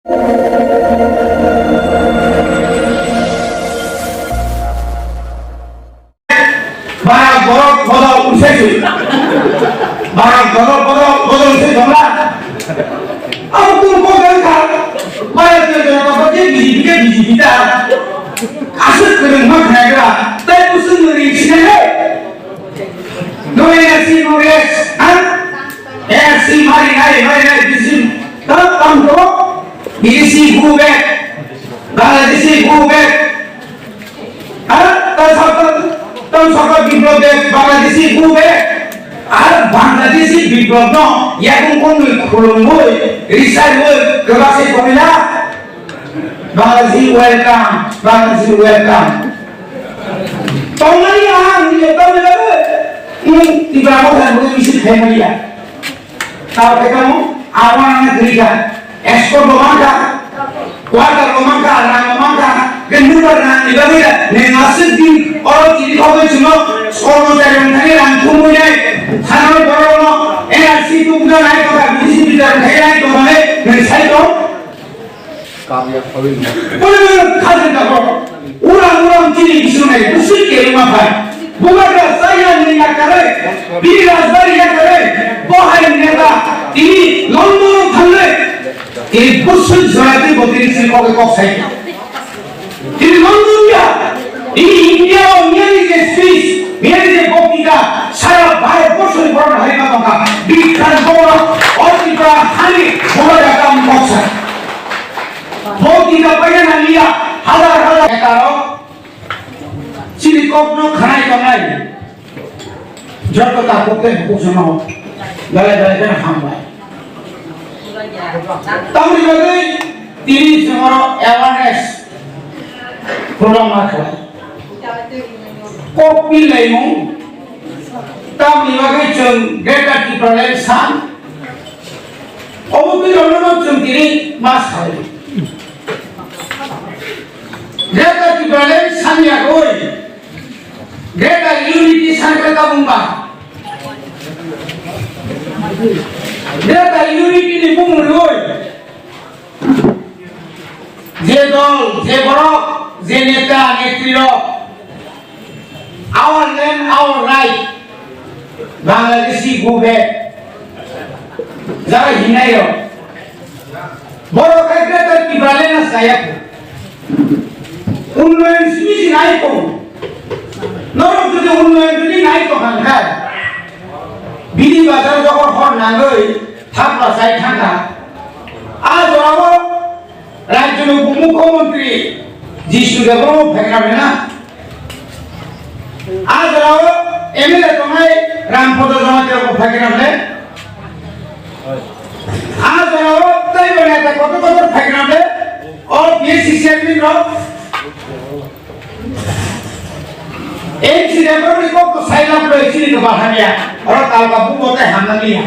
Welcome. Tolong ya, ini tiba orang boleh misi family ya. Kalau kamu awalnya kerja, ekspor memangka, kuartal memangka, anak memangka, gendut orang tidak ada. Nengasih di orang jadi kau cuma sekolah dari mana yang kumpunya, sana orang energi itu bukan naik kau bisi tidak naik kau naik, saya tu. Boleh kajian tak orang ciri isu naik, busuk ke rumah baik. Bukan saya ni yang kere, bini razari yang kere, bohai neta, ini London thalle, ini busuk zolati botiri silko ke kok saya. Ini London ya, ini India और मेरी के speech, मेरी के कोपिका, सारा भारत वर्ष में बड़ा hari का बिखर बोला और कितना हानि बोला जाता है मौसम. बहुत ही दबाया ना लिया, हजार करो. Sini kopno khanai kanai, jodoh takut ke buku semua, galai kan hambai. Tahu ni bagi tiri semua awareness program macam, kopi lemon, tahu ni bagi cun gaya kipralen san, obu pi orang cun tiri mas hari, gaya kipralen san ya koi. Greater unity sampai kabumba. Greater unity di bumuroi. Jedol, jeborok, jeneta, netrio. Our land, our right. Bangladeshi gube. Jara hinayo. Borok greater kibalena saya. Unloin sini naik ko. Norok jadi unloin jadi naik to kan kan. Bini bazar jokor hor nangoi thapla sai thanga. Aaj orabo rajyo mukhyamantri Jishu Debro phekna na. Aaj orabo MLA tomai Rampodo Jamate ko phekna na. Aaj orabo tai banata koto phekna na. और ये शिक्षा भी रो एक syllabus को तो साइल up एक चीज को बाहर लिया और काल का बुक होता है हमने लिया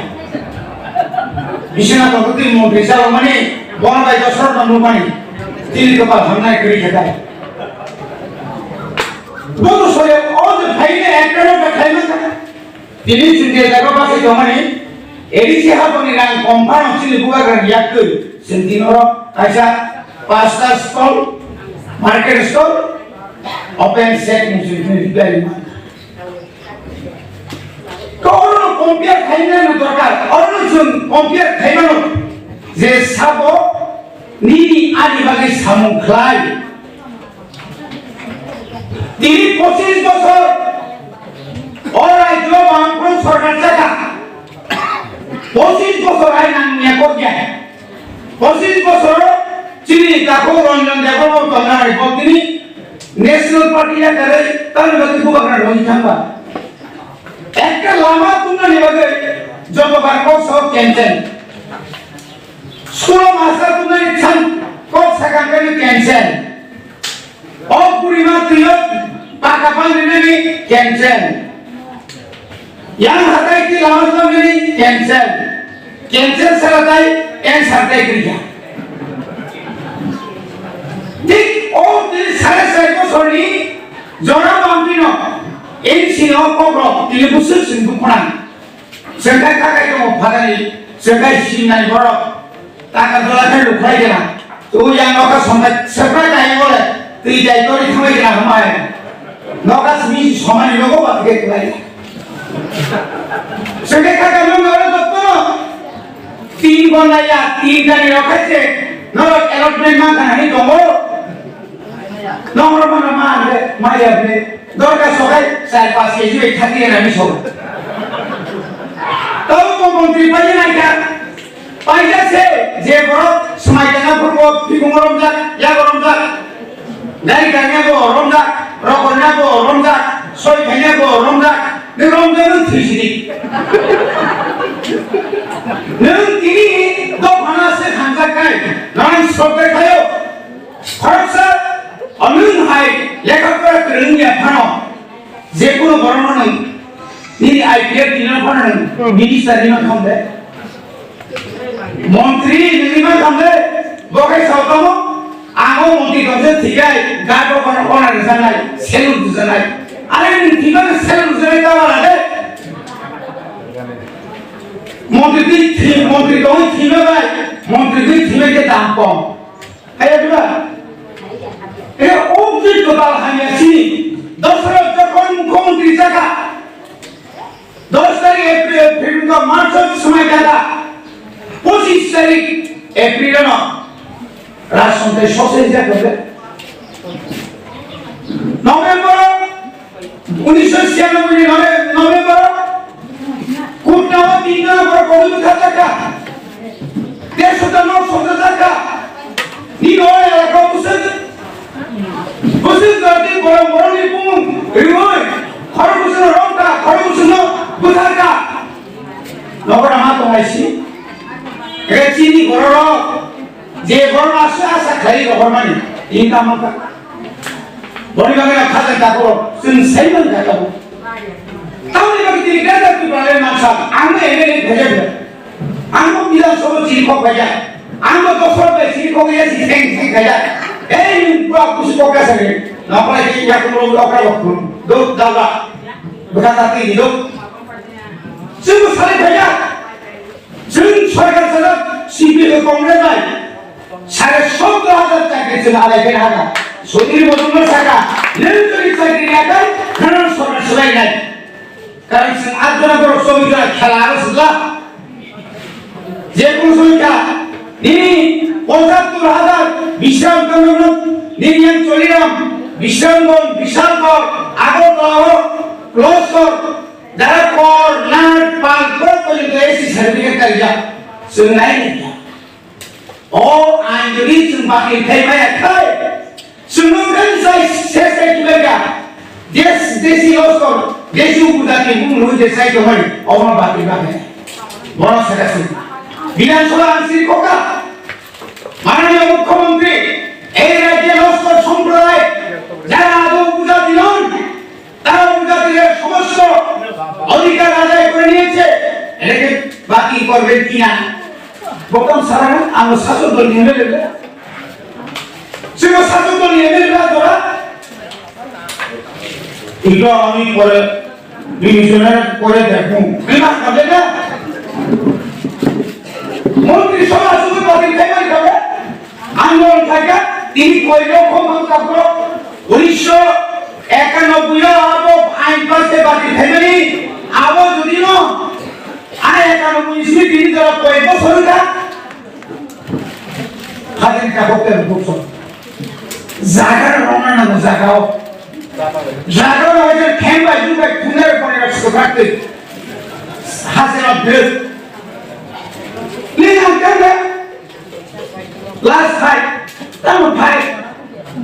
विषय तो कुछ मोटे साल मने बोल भाई तो शॉर्ट नंबर मने तीन के बाद हमने करी है वो तो सोए और जो भाई ने एक्टर में बैठा है तीन सिंधे जगह पास जो मने एडिसी हाथ में रंग कंपाउंड चीज बुआ कर याद कर सिंधिनो ऐसा pasta stall, market stall, open set musuh very much. Kalau compare kainan itu terkait, orang pun compare kainan itu. Jadi sabo ni adi bagi samuklai. Diri posisi bosor, orang itu bangkrut sorgan saja. Posisi bosor ayam ni aku dia. Posisi bosor Ciri takut orang jago mau tanah repot ini national party ya kare tapi bagi bukan ada lagi tambah. Ekor lama tuh nih bagi jodoh barco sok cancel. Sekolah masa tuh nih can kok sekarang kali cancel. Oh purima trio pakapan ini cancel. Yang hatai itu lama tuh ini cancel. Cancel seratai yang seratai kerja. Tik oh ini saya kok sorry jorang bampino ini sino kobro ini busuk singgung kurang sekai kakak itu mau padani sekai sinai borok টাকা দলাকে লুকাই গেলা তুই yang নকা সময় সেপ্রা গাই বলে তুই যাই তোরি খামাই গেলা মায় নকা সমি সময় লোক বাদকে তুই সেকে কাকা নরে দত্ত তিন বনাইয়া তিন গানি রাখাইছে নর এরোপ্লেন মা কাহিনী দম নম্বর মানে মা আনবে মাই আপনি দরকার সবাই চার পাঁচ কেজি থাকিয়ে আমি সব তাও তো মন্ত্রী পাই না পাইছে যে বড় সময় জানা করব ফিগুম রমজান ইয়া রমজান গাড়ি গাড়িয়াবো রমজান রকনাবো রমজান সই খাইয়াবো রমজান নে রমজান থিসি নে তিনি তো ভানাসে খানজা খাই নয় সবকে খায়ো খরচা অমিন হাই লেখাপড়া করিয়া ফানো যে কোনো বর্ণ নেই তিনি আইপিএল দিনের ফানো মিনিস্টার দিন খামবে মন্ত্রী নির্মাণ করলে বকে সাউতামো আগো মন্ত্রী কছে ঠিকাই গাটো কোন কোন জানাই সেলুট জানাই আরে ঠিকাই সেলুট জানাই তাওয়া লাগে মন্ত্রী তো ঠিমে ভাই মন্ত্রী ঠিমে কে দাম কম আরে দিবা এ অভিজ্ঞতা হানিয়াছি দশরথ যখন মুখ্যমন্ত্রী জায়গা 10 তারিখ এপ্রিল মার্চের সময় জায়গা 25 তারিখ এপ্রিল না রাষ্ট্রপতি সসেজা করবে নভেম্বর 1996 নভেম্বর কোটাও দিন পর কোটি টাকা 150 টাকা নিনো এলাকা বুঝেন করতে বড় বড় নিপুণ এরই খরচুন রংটা খরচুন বুঝাকা নগর মা তো আইছি চিনি বড় যে বড় আশা খাই গভর্নমেন্ট ইনকাম কা বড়ি বাগে খাতে তারপর সিন সাইমন কাটাব তাহলে বাকি তিনি কেন কি বলে মানসা আমি এমএলএ ভেজে দেব আমি বিধানসভা চিনি কো ভেজা আমি তো সরবে চিনি কো গিয়ে সিং ভেজা এই পুরা কিছু কো কাছে না পড়ে কি ইয়া কোন লোকরা দো দাদা বুঝাতে দিলো শুধু সালে ভেজা শুধু সরকার সরকার সিপিএম কংগ্রেস নাই 17,500 চাকরি ছিল আলাইকের হাগা সদির মজুমদার টাকা নির্বাচনী চাকরি একাই কারণ সরকার সবাই নাই কারণ আজনা বড় শ্রমিকরা খেলা আসলা যে কোন সংখ্যা তিনি 75,000 বিশ্রাম কেন্দ্র নির্মাণ চলিরাম বিশ্রামগণ বিশালগড় আগরতলা ক্লোস্টর যারা কর নাট পাল পর্যন্ত এসি সার্টিফিকেট কারিয়া শুনাই ও আইনজীবী বাকি খাইবাই খাই শুনুন সাই শেষ কিলোগা দেশি লস্কর দেশি উপজাতি মুখ দেশাই তো হয় অবন বাকি বাকি বড় সেটা বিধানসভা আইনশৃঙ্খলা কোকা মাননীয় মুখ্যমন্ত্রী এই রাজ্যে লস্কর সম্প্রদায় যারা আদৌ উপজাতি নন তারা উপজাতিদের সমস্ত অধিকার আদায় করে নিয়েছে এটাকে বাকি করবেন কিনা বকম সারা আমরা শাসক দল নিয়ে নেবে সেটা শাসক দল নিয়ে নেবে ধরা এটা আমি পরে বিবেচনা করে দেখুন বিমান করবে না মন্ত্রী সভা শুধু বাতিল থাকবে যাবে আন্দোলন থাকে তিনি কইলেও ক্ষমতা 1991 আবো আইন পাশে বাতিল থাকবে আবো যদি না আরে 91 ইসমি তিনি যারা কইব সরকার হাজার টাকা করতে বলছো জায়গার রমনা না জায়গাও জায়গার হয়তো খেমবা জুবে খুনের পরে রাখতে থাকতে হাজার অভ্যেস লিগাম কেন লাস্ট ফাইট তেমন ফাইট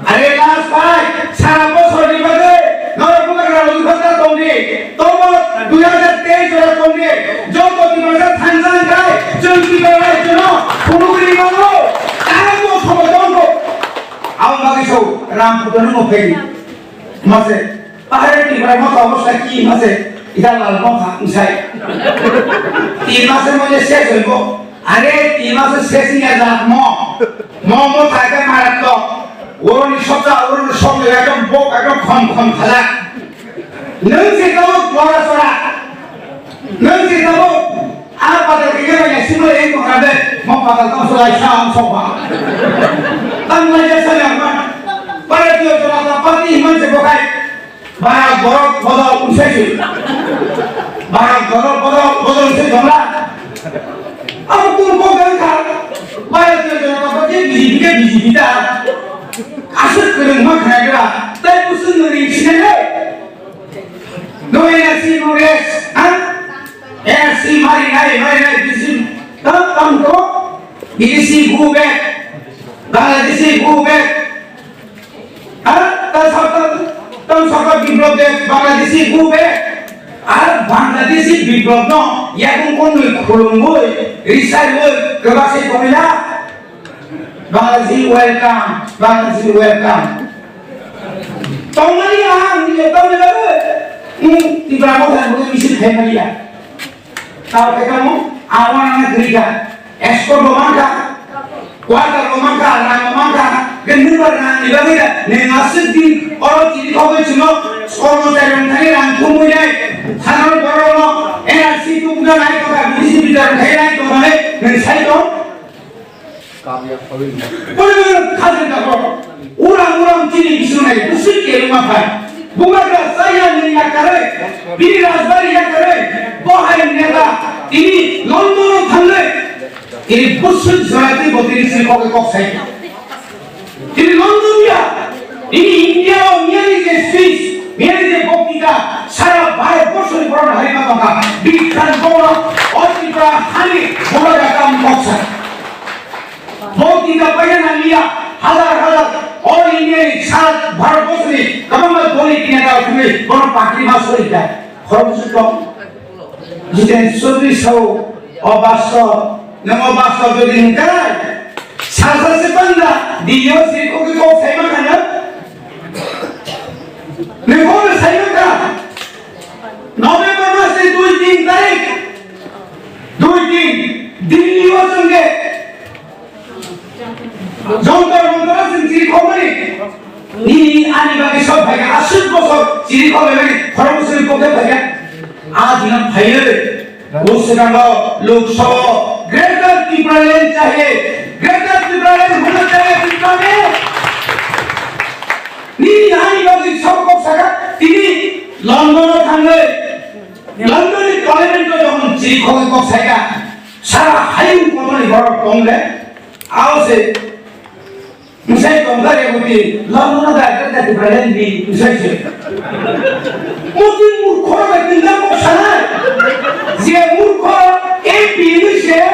আরে লাস্ট ফাইট সারা বছর নিবাদে নরকুমারের অধিকতা কমে তবু 2023 এর কমে যত দিবসে থানজান খায় চলতি করার জন্য কোনগুলি মানো তারা তো সমাধান আওয়ামী লীগ সব রামপুরের মুখে মাসে পাহাড়ের টিপার মতো অবস্থা কি মাসে এটা লাল মখা উসাই 3 মাসের মধ্যে শেষ হইব আরে 3 মাসের শেষ নিয়ে যাক ম থাকে মারাত্মক ওরনি সপ্তাহ ওরনি সঙ্গে একদম বোক একদম খন খালা নং যেটাও বড় সরা নং যেটাও pada kira yang semua yang mengalir mau pada tahu selai syam sopa. Tanpa jasa yang mana pada dia telah dapat iman sebagai barang borok bodol unsesi, barang borok bodol unsesi jumlah. Apa pun kau gangkar pada dia telah dapat dia biji kita. Asal kereng mak kira, tapi usun dari sini. Doa nasi nulis, si mari nai bisi tam to bisi gube bala bisi gube tam saka biplop de Bangladeshi gube আর বাংলাদেশি বিপ্লব ন এখন কোন Colombo research বই কেবাসে Comilla Bangladeshi welcome তোমারি আম দিলে তোমরা তিব্রা কথা বলে মিছিল খাইমালিয়া tahu kamu awan anak gerika ekspor memangka kuartal memangka rang memangka gendut rang dibagi nengasih di orang ciri kau cuma sekolah dari mana rang kumulai sangat berolo energi itu bukan naik kau bisa bicara naik kau naik nengasih kau boleh kader kau orang ciri bisu naik busuk ke rumah pak bukan saya yang kare bini rasbari yang kare bohai neta ini London thalle ini busuk zarati botiri se kok sai ini London ya ini India miari je Swiss miari je Bokita sara bharat boshor boron harima baka bikhan bora otipra khali bora rakam boksa Bokita payana liya হাজার all India সারা ভারতবর্ষে government বলি কিনে দাও তুমি কোন party মাস হইতা খরচ কম যেন সর্বিস অবাস্ত নমবাস্ত যদি নিকায় সালসাসে বান্দা দিও সে কোকে কো ফাইমা কানা নেকোল সাইমা কা নভেম্বর মাসে 2-3 তারিখ 2-3 দিল্লি ওসঙ্গে জন্তর মন্তর চিরি খবরে নি আনি বাকি সব ভাগে 80 বছর চিরি খবরে খরমসের পক্ষে ভাগে আজ না ভাইরে ওসরাঙ্গ লোকসভা গ্রেটার ত্রিপুরাল্যান্ড চাহে গ্রেটার ত্রিপুরাল্যান্ড হতে চাহে ত্রিপুরাতে নি আনি বাকি সব পক্ষে তিনি লন্ডনে থাকলে লন্ডনের পার্লামেন্টে যখন চিরি খবর পক্ষে সারা হাইউ কোমরে বড় কমলে আওসে Misal kongkar yang mungkin, lalu naga kerja di Berlin di misalnya, mungkin murko orang tinggal kok sana, dia murko, Indonesia,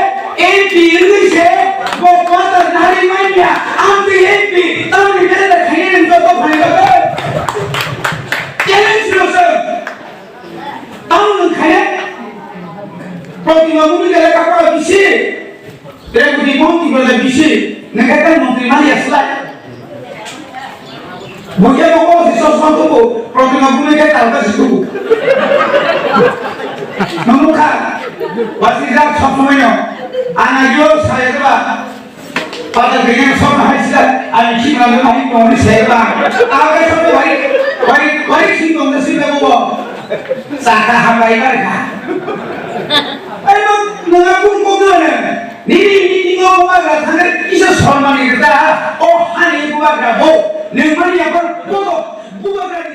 kota nari mana, ambil tahu ni kita dah kaya ni kota mana, jangan selesai, tahu ni kaya, program ini kita kapal bisi, terus di bawah tiba bisi. Negara menteri mana selai? Mungkin aku sesuatu tu program aku ni kita tahu situ. Memuka, wasirah semua anak yo saya tu pada dengan semua hasil anak kita lagi kau saya bang. Apa semua balik sih kau mesti bawa. Saka hambai mereka. Ayo mengaku kau tu ni. Ni kau buat apa? Isa sormani kita. Oh, hani buat apa? Nemari apa? Buat.